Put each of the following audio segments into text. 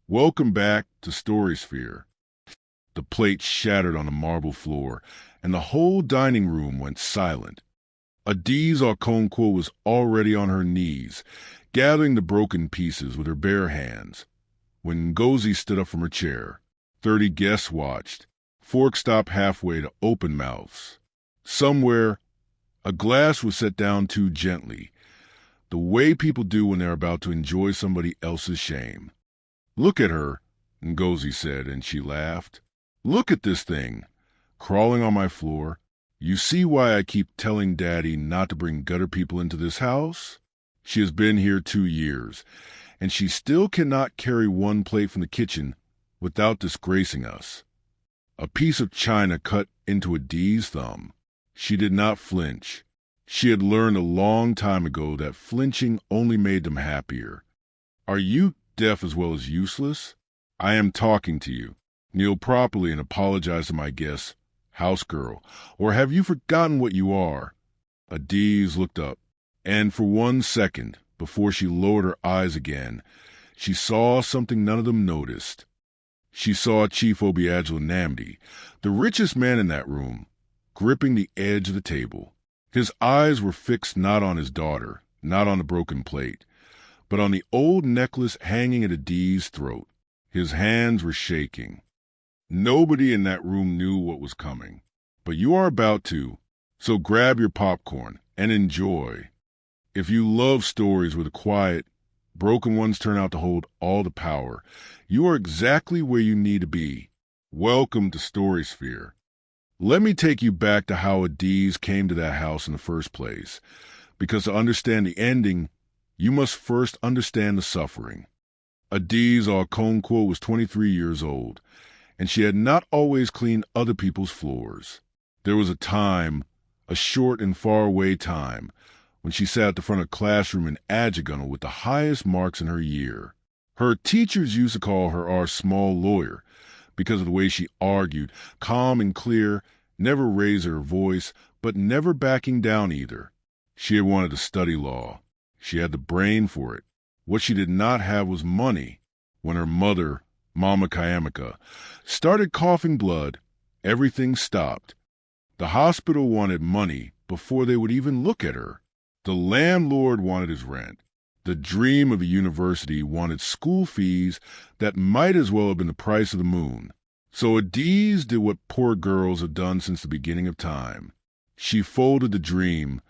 Welcome back to StorySphere. The plate shattered on the marble floor, and the whole dining room went silent. Adiz Okonkwo was already on her knees, gathering the broken pieces with her bare hands. When Ngozi stood up from her chair, 30 guests watched, forks stopped halfway to open mouths. Somewhere, a glass was set down too gently, the way people do when they're about to enjoy somebody else's shame. "Look at her," Ngozi said, and she laughed. "Look at this thing, crawling on my floor. You see why I keep telling Daddy not to bring gutter people into this house? She has been here 2 years, and she still cannot carry one plate from the kitchen without disgracing us." A piece of china cut into Adiz's thumb. She did not flinch. She had learned a long time ago that flinching only made them happier. "Are you deaf as well as useless? I am talking to you. Kneel properly and apologize to my guests, house girl, or have you forgotten what you are?" Adiz looked up, and for 1 second, before she lowered her eyes again, she saw something none of them noticed. She saw Chief Obiageli Nnamdi, the richest man in that room, gripping the edge of the table. His eyes were fixed not on his daughter, not on the broken plate, but on the old necklace hanging at Adiz's throat. His hands were shaking. Nobody in that room knew what was coming, but you are about to, so grab your popcorn and enjoy. If you love stories where the quiet, broken ones turn out to hold all the power, you are exactly where you need to be. Welcome to StorySphere. Let me take you back to how Adiz came to that house in the first place, because to understand the ending, you must first understand the suffering. Adiz Okonkwo was 23 years old, and she had not always cleaned other people's floors. There was a time, a short and far-away time, when she sat at the front of the classroom in Ajigunle with the highest marks in her year. Her teachers used to call her our small lawyer because of the way she argued, calm and clear, never raising her voice, but never backing down either. She had wanted to study law. She had the brain for it. What she did not have was money. When her mother, Mama Kayamika, started coughing blood, everything stopped. The hospital wanted money before they would even look at her. The landlord wanted his rent. The dream of a university wanted school fees that might as well have been the price of the moon. So Adiz did what poor girls have done since the beginning of time. She folded the dream,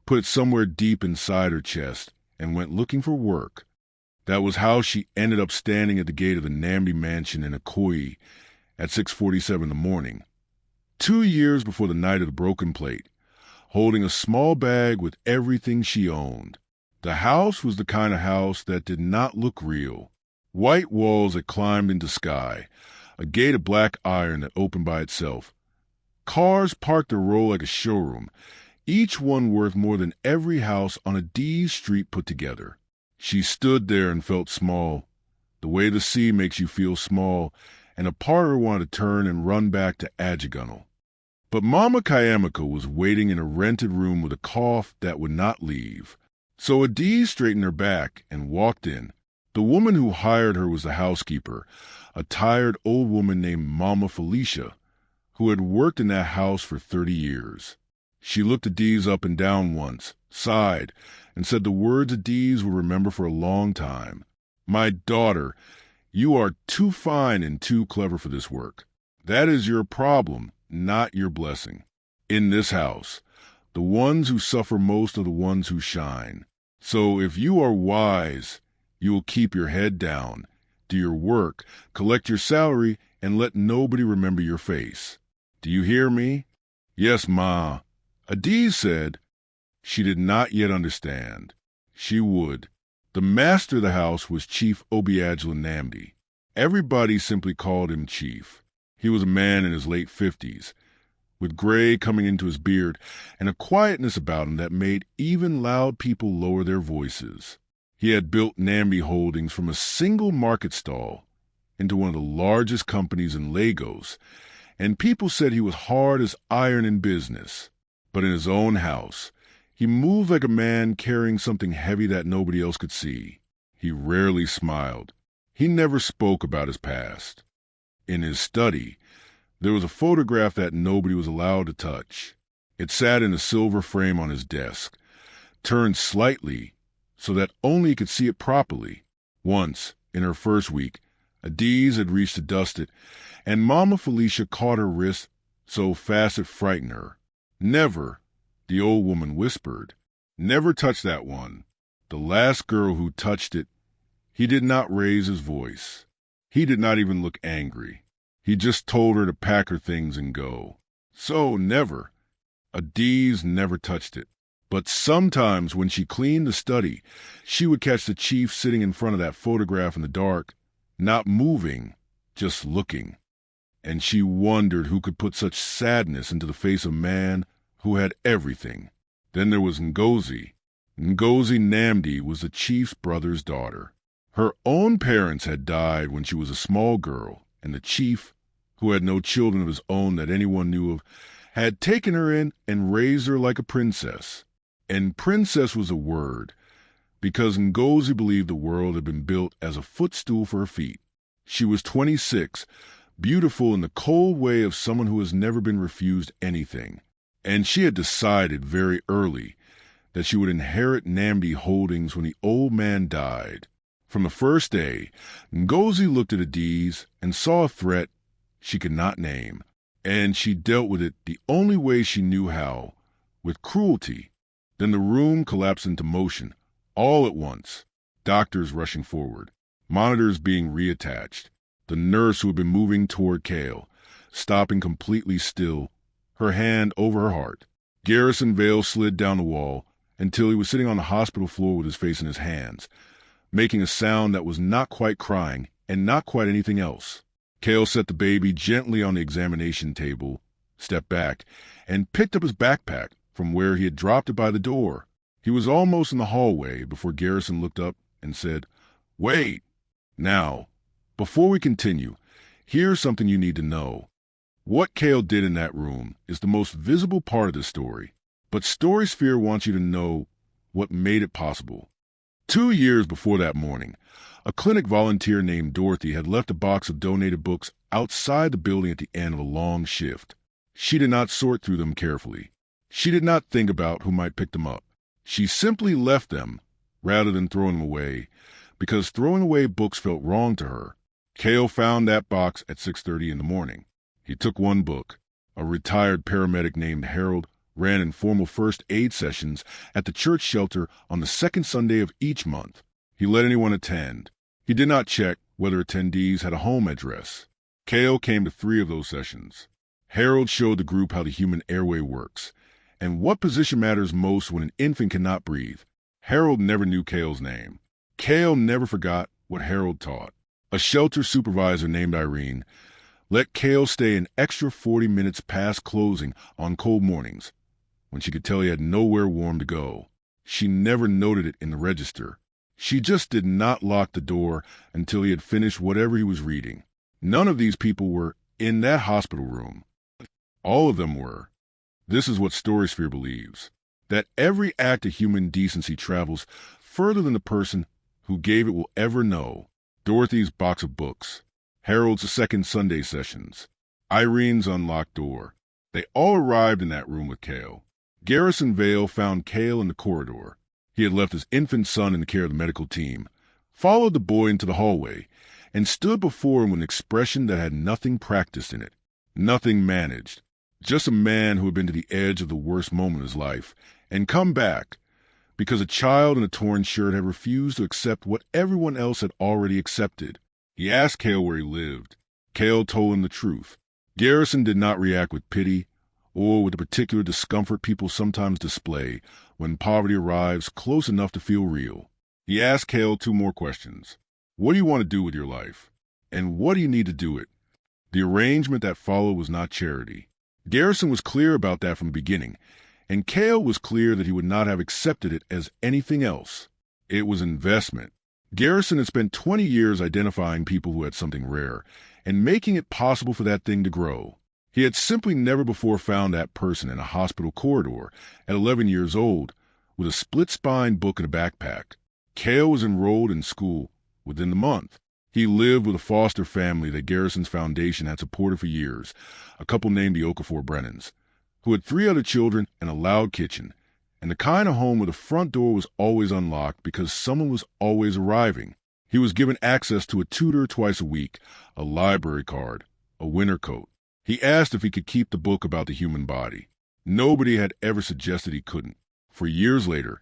put it somewhere deep inside her chest, and went looking for work. That was how she ended up standing at the gate of the Nnamdi mansion in Ikoyi at 6:47 in the morning, 2 years before the night of the broken plate, holding a small bag with everything she owned. The house was the kind of house that did not look real. White walls that climbed into sky, a gate of black iron that opened by itself. Cars parked a row like a showroom, each one worth more than every house on Adiz's street put together. She stood there and felt small, the way the sea makes you feel small, and a part of her wanted to turn and run back to Ajigunle. But Mama Kayamika was waiting in a rented room with a cough that would not leave. So Adiz straightened her back and walked in. The woman who hired her was the housekeeper, a tired old woman named Mama Felicia, who had worked in that house for 30 years. She looked Adiz up and down once, sighed, and said the words Adiz would remember for a long time. "My daughter, you are too fine and too clever for this work. That is your problem, not your blessing. In this house, the ones who suffer most are the ones who shine. So if you are wise, you will keep your head down, do your work, collect your salary, and let nobody remember your face. Do you hear me?" "Yes, Ma," Adiz said. She did not yet understand. She would. The master of the house was Chief Obiageli Nnamdi. Everybody simply called him Chief. He was a man in his late 50s, with gray coming into his beard and a quietness about him that made even loud people lower their voices. He had built Nnamdi Holdings from a single market stall into one of the largest companies in Lagos, and people said he was hard as iron in business. But in his own house, he moved like a man carrying something heavy that nobody else could see. He rarely smiled. He never spoke about his past. In his study, there was a photograph that nobody was allowed to touch. It sat in a silver frame on his desk, turned slightly so that only he could see it properly. Once, in her first week, Adiz had reached to dust it, and Mama Felicia caught her wrist so fast it frightened her. "Never," the old woman whispered. "Never touch that one." The last girl who touched it, he did not raise his voice. He did not even look angry. He just told her to pack her things and go. So never. Adiz never touched it. But sometimes when she cleaned the study, she would catch the chief sitting in front of that photograph in the dark, not moving, just looking. And she wondered who could put such sadness into the face of a man who had everything. Then there was Ngozi. Ngozi Namdi was the chief's brother's daughter. Her own parents had died when she was a small girl, and the chief, who had no children of his own that anyone knew of, had taken her in and raised her like a princess. And princess was a word, because Ngozi believed the world had been built as a footstool for her feet. She was 26, beautiful in the cold way of someone who has never been refused anything. And she had decided very early that she would inherit Namdi holdings when the old man died. From the first day, Ngozi looked at Adiz and saw a threat she could not name, and she dealt with it the only way she knew how, with cruelty. Then the room collapsed into motion, all at once. Doctors rushing forward, monitors being reattached, the nurse who had been moving toward Kale, stopping completely still, her hand over her heart. Garrison Vale slid down the wall until he was sitting on the hospital floor with his face in his hands, making a sound that was not quite crying and not quite anything else. Kale set the baby gently on the examination table, stepped back, and picked up his backpack from where he had dropped it by the door. He was almost in the hallway before Garrison looked up and said, "Wait! Now, before we continue, here's something you need to know. What Kale did in that room is the most visible part of the story, but StorySphere wants you to know what made it possible." 2 years before that morning, a clinic volunteer named Dorothy had left a box of donated books outside the building at the end of a long shift. She did not sort through them carefully. She did not think about who might pick them up. She simply left them rather than throwing them away, because throwing away books felt wrong to her. Kale found that box at 6:30 in the morning. He took one book. A retired paramedic named Harold ran informal first aid sessions at the church shelter on the second Sunday of each month. He let anyone attend. He did not check whether attendees had a home address. Kale came to 3 of those sessions. Harold showed the group how the human airway works and what position matters most when an infant cannot breathe. Harold never knew Kale's name. Kale never forgot what Harold taught. A shelter supervisor named Irene let Kale stay an extra 40 minutes past closing on cold mornings, when she could tell he had nowhere warm to go. She never noted it in the register. She just did not lock the door until he had finished whatever he was reading. None of these people were in that hospital room. All of them were. This is what StorySphere believes, that every act of human decency travels further than the person who gave it will ever know. Dorothy's box of books, Harold's second Sunday sessions, Irene's unlocked door. They all arrived in that room with Kale. Garrison Vale found Kale in the corridor. He had left his infant son in the care of the medical team, followed the boy into the hallway, and stood before him with an expression that had nothing practiced in it, nothing managed. Just a man who had been to the edge of the worst moment of his life and come back because a child in a torn shirt had refused to accept what everyone else had already accepted. He asked Kale where he lived. Kale told him the truth. Garrison did not react with pity or with the particular discomfort people sometimes display when poverty arrives close enough to feel real. He asked Kale 2 more questions. What do you want to do with your life? And what do you need to do it? The arrangement that followed was not charity. Garrison was clear about that from the beginning, and Kale was clear that he would not have accepted it as anything else. It was investment. Garrison had spent 20 years identifying people who had something rare and making it possible for that thing to grow. He had simply never before found that person in a hospital corridor at 11 years old with a split-spine book in a backpack. Kale was enrolled in school within the month. He lived with a foster family that Garrison's foundation had supported for years, a couple named the Okafor Brennans, who had 3 other children and a loud kitchen, and the kind of home where the front door was always unlocked because someone was always arriving. He was given access to a tutor twice a week, a library card, a winter coat. He asked if he could keep the book about the human body. Nobody had ever suggested he couldn't. For years later,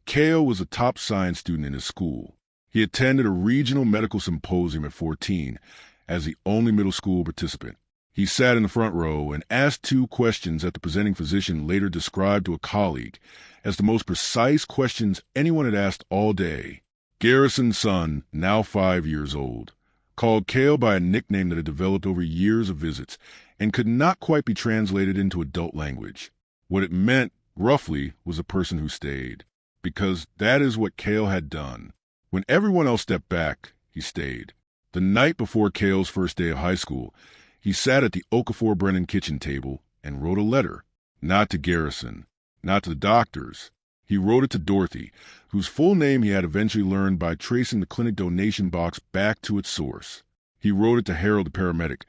Cale was a top science student in his school. He attended a regional medical symposium at 14 as the only middle school participant. He sat in the front row and asked 2 questions that the presenting physician later described to a colleague as the most precise questions anyone had asked all day. Garrison's son, now 5 years old, called Cale by a nickname that had developed over years of visits and could not quite be translated into adult language. What it meant, roughly, was a person who stayed, because that is what Cale had done. When everyone else stepped back, he stayed. The night before Cale's first day of high school, he sat at the Okafor Brennan kitchen table and wrote a letter. Not to Garrison, not to the doctors. He wrote it to Dorothy, whose full name he had eventually learned by tracing the clinic donation box back to its source. He wrote it to Harold the paramedic,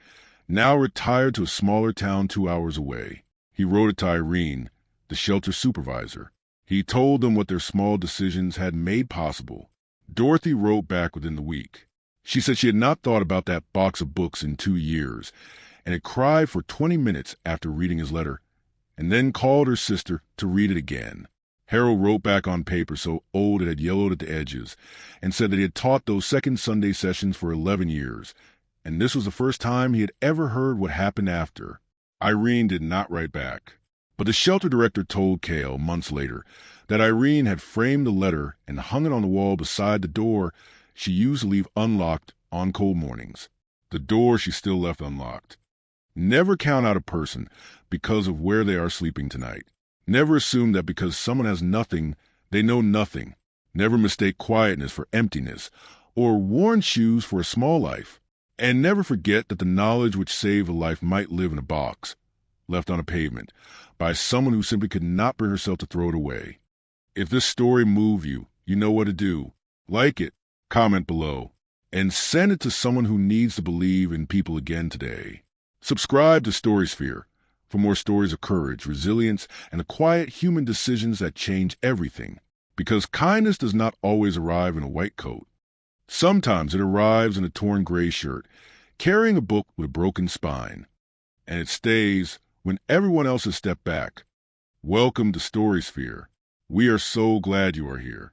now retired to a smaller town 2 hours away. He wrote it to Irene, the shelter supervisor. He told them what their small decisions had made possible. Dorothy wrote back within the week. She said she had not thought about that box of books in 2 years and had cried for 20 minutes after reading his letter, and then called her sister to read it again. Harold wrote back on paper so old it had yellowed at the edges and said that he had taught those second Sunday sessions for 11 years, and this was the first time he had ever heard what happened after. Irene did not write back, but the shelter director told Cale months later that Irene had framed the letter and hung it on the wall beside the door she used to leave unlocked on cold mornings. The door she still left unlocked. Never count out a person because of where they are sleeping tonight. Never assume that because someone has nothing, they know nothing. Never mistake quietness for emptiness or worn shoes for a small life. And never forget that the knowledge which saved a life might live in a box, left on a pavement, by someone who simply could not bring herself to throw it away. If this story moved you, you know what to do. Like it, comment below, and send it to someone who needs to believe in people again today. Subscribe to StorySphere for more stories of courage, resilience, and the quiet human decisions that change everything. Because kindness does not always arrive in a white coat. Sometimes it arrives in a torn gray shirt, carrying a book with a broken spine. And it stays when everyone else has stepped back. Welcome to StorySphere. We are so glad you are here.